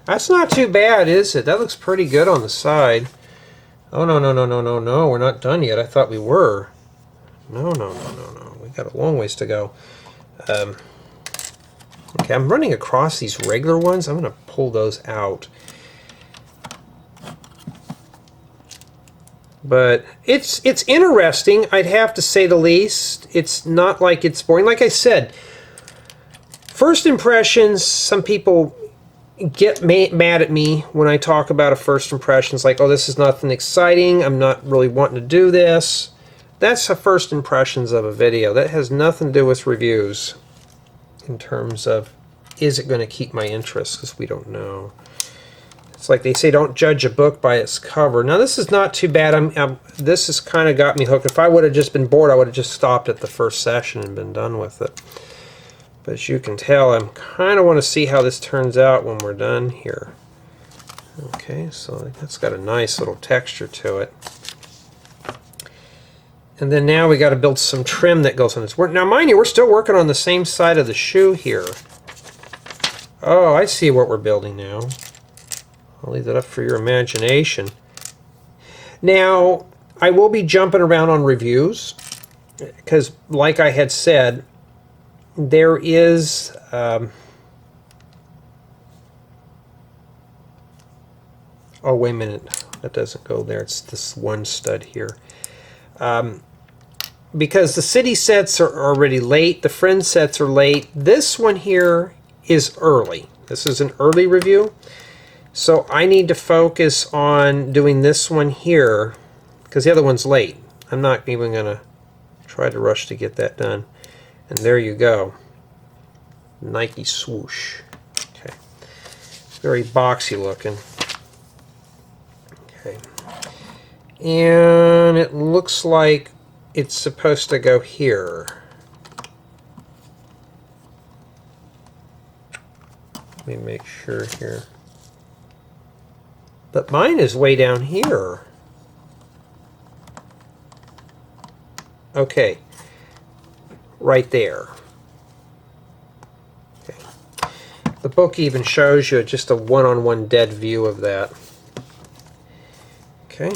That's not too bad, is it? That looks pretty good on the side. Oh, no, no, no, no, no, no. We're not done yet. I thought we were. No, no, no, no, no. We got a long ways to go. Okay, I'm running across these regular ones. I'm going to pull those out. But it's interesting, I'd have to say the least. It's not like it's boring. Like I said, first impressions, some people get mad at me when I talk about a first impressions, like, oh, this is nothing exciting, I'm not really wanting to do this. That's a first impressions of a video. That has nothing to do with reviews in terms of, is it going to keep my interest, because we don't know. It's like they say, don't judge a book by its cover. Now, this is not too bad. This has kind of got me hooked. If I would have just been bored, I would have just stopped at the first session and been done with it. But as you can tell, I kind of want to see how this turns out when we're done here. Okay, so that's got a nice little texture to it. And then now we got to build some trim that goes on this. Now, mind you, we're still working on the same side of the shoe here. Oh, I see what we're building now. I'll leave that up for your imagination. Now, I will be jumping around on reviews because, like I had said, there is oh, wait a minute. That doesn't go there. It's this one stud here. Because the city sets are already late, the friend sets are late. This one here is early. This is an early review. So I need to focus on doing this one here because the other one's late. I'm not even going to try to rush to get that done. And there you go. Nike swoosh. Okay. Very boxy looking. Okay. And it looks like it's supposed to go here. Let me make sure here. But mine is way down here. Okay. Right there. Okay. The book even shows you just a one-on-one dead view of that. Okay.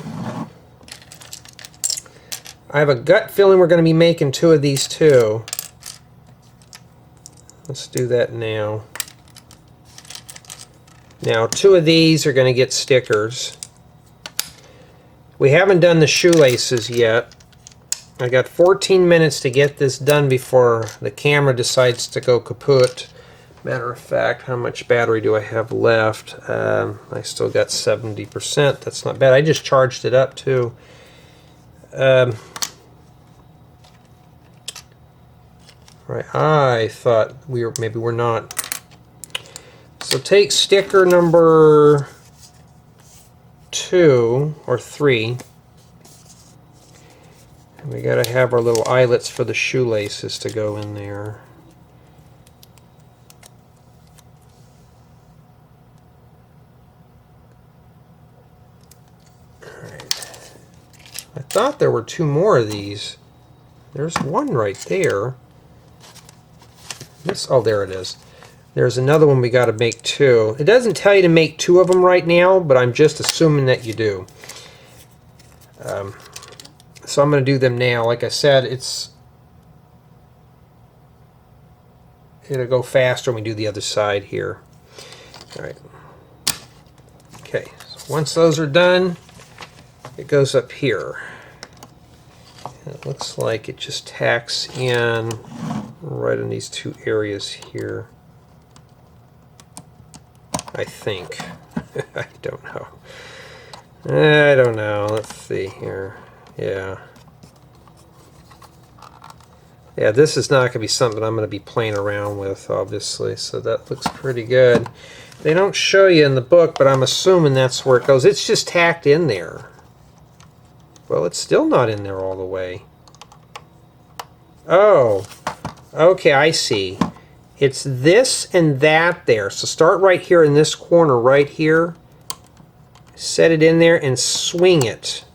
I have a gut feeling we're going to be making two of these too. Let's do that now. Now, two of these are going to get stickers. We haven't done the shoelaces yet. I got 14 minutes to get this done before the camera decides to go kaput. Matter of fact, how much battery do I have left? I still got 70%. That's not bad. I just charged it up too. Right, I thought maybe we're not. So take sticker number 2 or 3. And we got to have our little eyelets for the shoelaces to go in there. I thought there were 2 more of these. There's one right there. Oh, there it is. There's another one we got to make 2. It doesn't tell you to make 2 of them right now, but I'm just assuming that you do. So I'm going to do them now. Like I said, it'll go faster when we do the other side here. All right. Okay. So once those are done, it goes up here. And it looks like it just tacks in right in these 2 areas here. I think. I don't know. I don't know. Let's see here. Yeah. Yeah, this is not going to be something I'm going to be playing around with, obviously. So that looks pretty good. They don't show you in the book, but I'm assuming that's where it goes. It's just tacked in there. Well, it's still not in there all the way. Oh, okay, I see. It's this and that there. So start right here in this corner right here. Set it in there and swing it.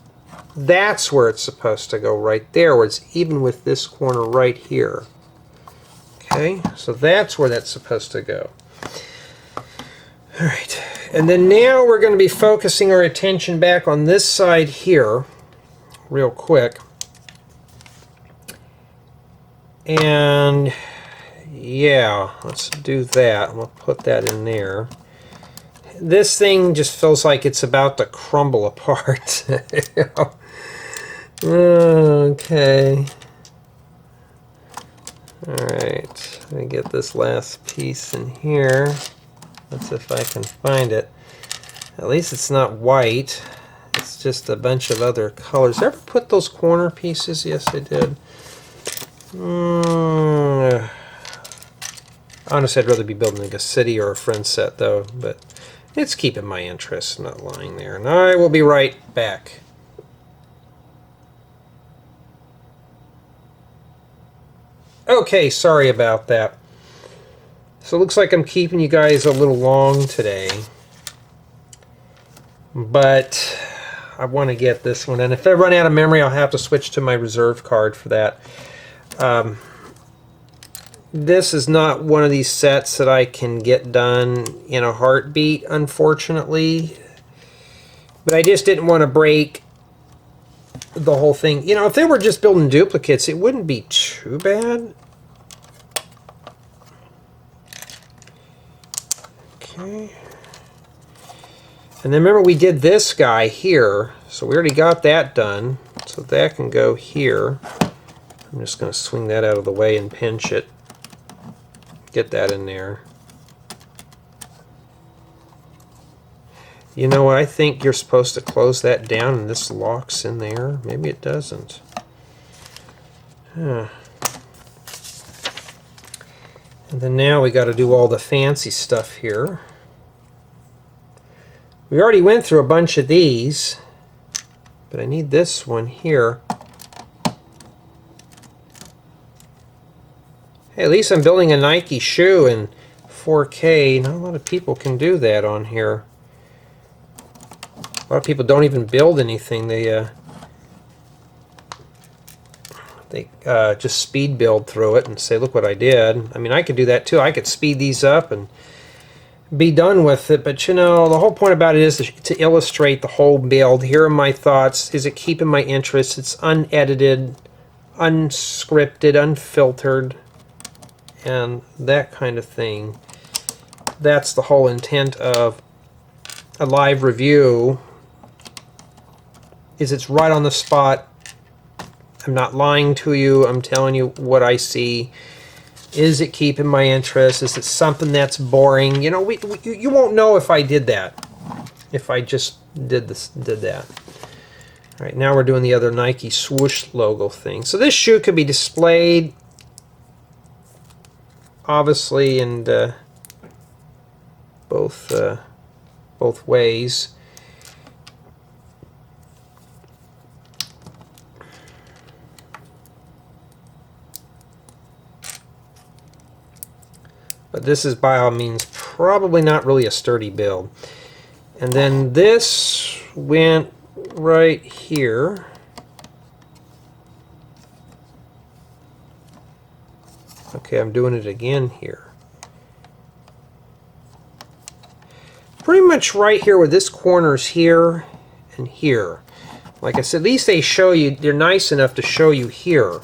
That's where it's supposed to go, right there, where it's even with this corner right here. Okay, so that's where that's supposed to go. All right, and then now we're going to be focusing our attention back on this side here real quick. And yeah, let's do that. We'll put that in there. This thing just feels like it's about to crumble apart. You know? Okay. Alright, let me get this last piece in here. Let's see if I can find it. At least it's not white. It's just a bunch of other colors. Ever put those corner pieces? Yes, I did. Honestly, I'd rather be building like a city or a friend set, though. But it's keeping my interest, not lying there. And I will be right back. Okay, sorry about that. So it looks like I'm keeping you guys a little long today. But I want to get this one. And if I run out of memory, I'll have to switch to my reserve card for that. This is not one of these sets that I can get done in a heartbeat, unfortunately. But I just didn't want to break the whole thing. You know, if they were just building duplicates, it wouldn't be too bad. Okay. And then remember we did this guy here, so we already got that done. So that can go here. I'm just going to swing that out of the way and pinch it. Get that in there. You know what? I think you're supposed to close that down and this locks in there. Maybe it doesn't. Huh. And then now we got to do all the fancy stuff here. We already went through a bunch of these, but I need this one here. Hey, at least I'm building a Nike shoe in 4K. Not a lot of people can do that on here. A lot of people don't even build anything. They just speed build through it and say, look what I did. I mean, I could do that too. I could speed these up and be done with it. But you know, the whole point about it is to illustrate the whole build. Here are my thoughts. Is it keeping my interest? It's unedited, unscripted, unfiltered, and that kind of thing. That's the whole intent of a live review. is it's right on the spot. I'm not lying to you. I'm telling you what I see. Is it keeping my interest? Is it something that's boring? You know, you won't know if I did that. If I just did that. All right, now we're doing the other Nike swoosh logo thing. So this shoe could be displayed, obviously, in both ways. But this is by all means probably not really a sturdy build. And then this went right here. Okay, I'm doing it again here. Pretty much right here where this corner's here and here. Like I said, at least they show you, they're nice enough to show you here.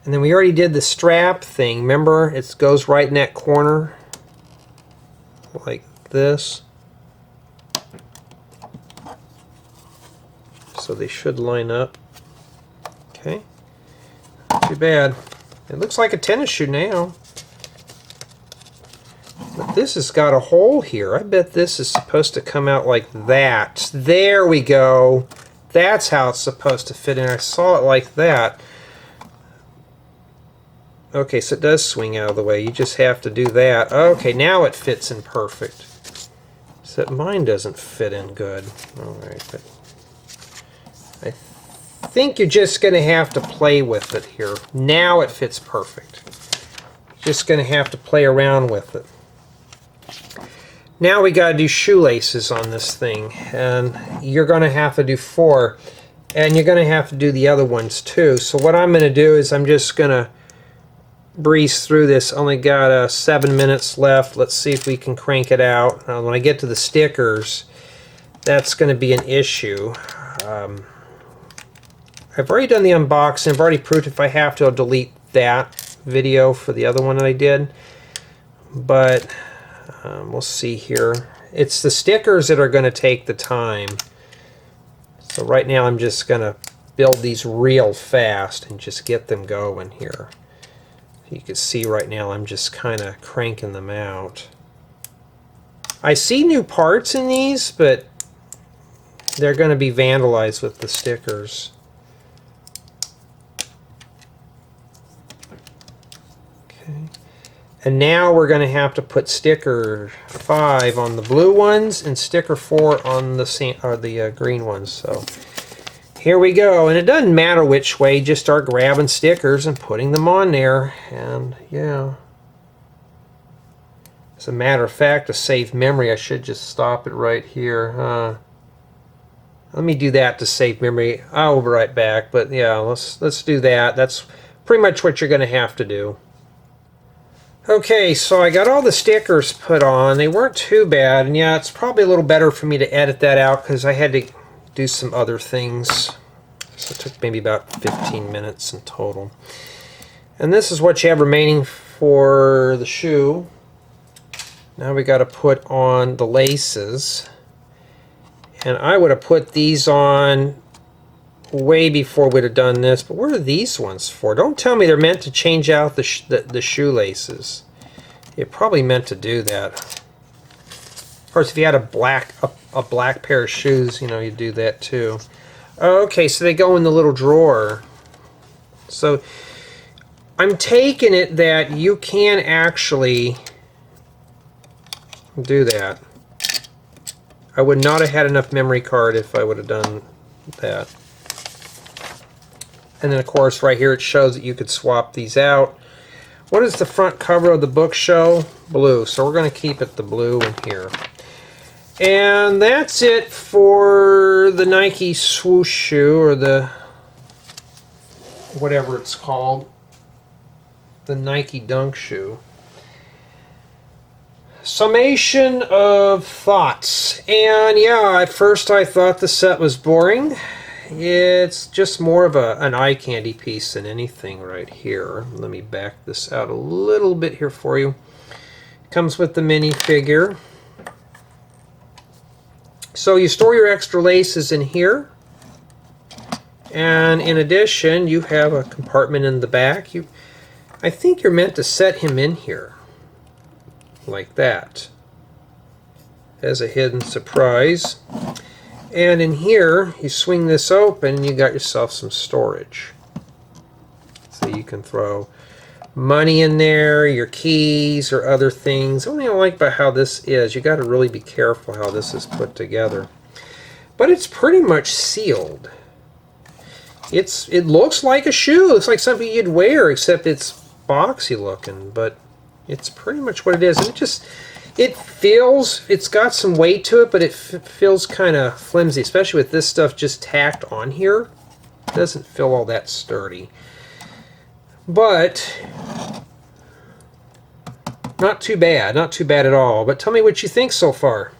And then we already did the strap thing. Remember, it goes right in that corner, like this. So they should line up. Okay, not too bad. It looks like a tennis shoe now. But this has got a hole here. I bet this is supposed to come out like that. There we go. That's how it's supposed to fit in. I saw it like that. Okay, so it does swing out of the way. You just have to do that. Okay, now it fits in perfect. Except mine doesn't fit in good. Alright, but I think you're just going to have to play with it here. Now it fits perfect. Just going to have to play around with it. Now we got to do shoelaces on this thing. And you're going to have to do 4. And you're going to have to do the other ones too. So what I'm going to do is I'm just going to breeze through this. Only got 7 minutes left. Let's see if we can crank it out. When I get to the stickers, that's going to be an issue. I've already done the unboxing. I've already proved if I have to, I'll delete that video for the other one that I did. But we'll see here. It's the stickers that are going to take the time. So right now I'm just going to build these real fast and just get them going here. You can see right now I'm just kind of cranking them out. I see new parts in these, but they're going to be vandalized with the stickers. Okay. And now we're going to have to put sticker 5 on the blue ones and sticker 4 on the green ones. So here we go, and it doesn't matter which way, just start grabbing stickers and putting them on there, and yeah. As a matter of fact, to save memory, I should just stop it right here. Let me do that to save memory. I'll be right back, but yeah, let's do that. That's pretty much what you're going to have to do. Okay, so I got all the stickers put on. They weren't too bad, and yeah, it's probably a little better for me to edit that out because I had to do some other things. So it took maybe about 15 minutes in total. And this is what you have remaining for the shoe. Now we got to put on the laces. And I would have put these on way before we'd have done this. But what are these ones for? Don't tell me they're meant to change out the shoelaces. You're probably meant to do that. Of course, if you had a black pair of shoes, you know, you'd do that too. Okay, so they go in the little drawer. So I'm taking it that you can actually do that. I would not have had enough memory card if I would have done that. And then of course right here it shows that you could swap these out. What does the front cover of the book show? Blue. So we're going to keep it the blue in here. And that's it for the Nike swoosh shoe, or the whatever it's called, the Nike dunk shoe. Summation of Thoughts. And yeah, at first I thought the set was boring. It's just more of an eye candy piece than anything right here. Let me back this out a little bit here for you. Comes with the minifigure. So you store your extra laces in here. And in addition, you have a compartment in the back. I think you're meant to set him in here. Like that. As a hidden surprise. And in here, you swing this open and you got yourself some storage. So you can throw money in there, your keys, or other things. The only thing I like about how this is, you got to really be careful how this is put together. But it's pretty much sealed. It looks like a shoe. It looks like something you'd wear, except it's boxy looking. But it's pretty much what it is. And it's got some weight to it, but it feels kind of flimsy, especially with this stuff just tacked on here. It doesn't feel all that sturdy. But not too bad at all. But tell me what you think so far.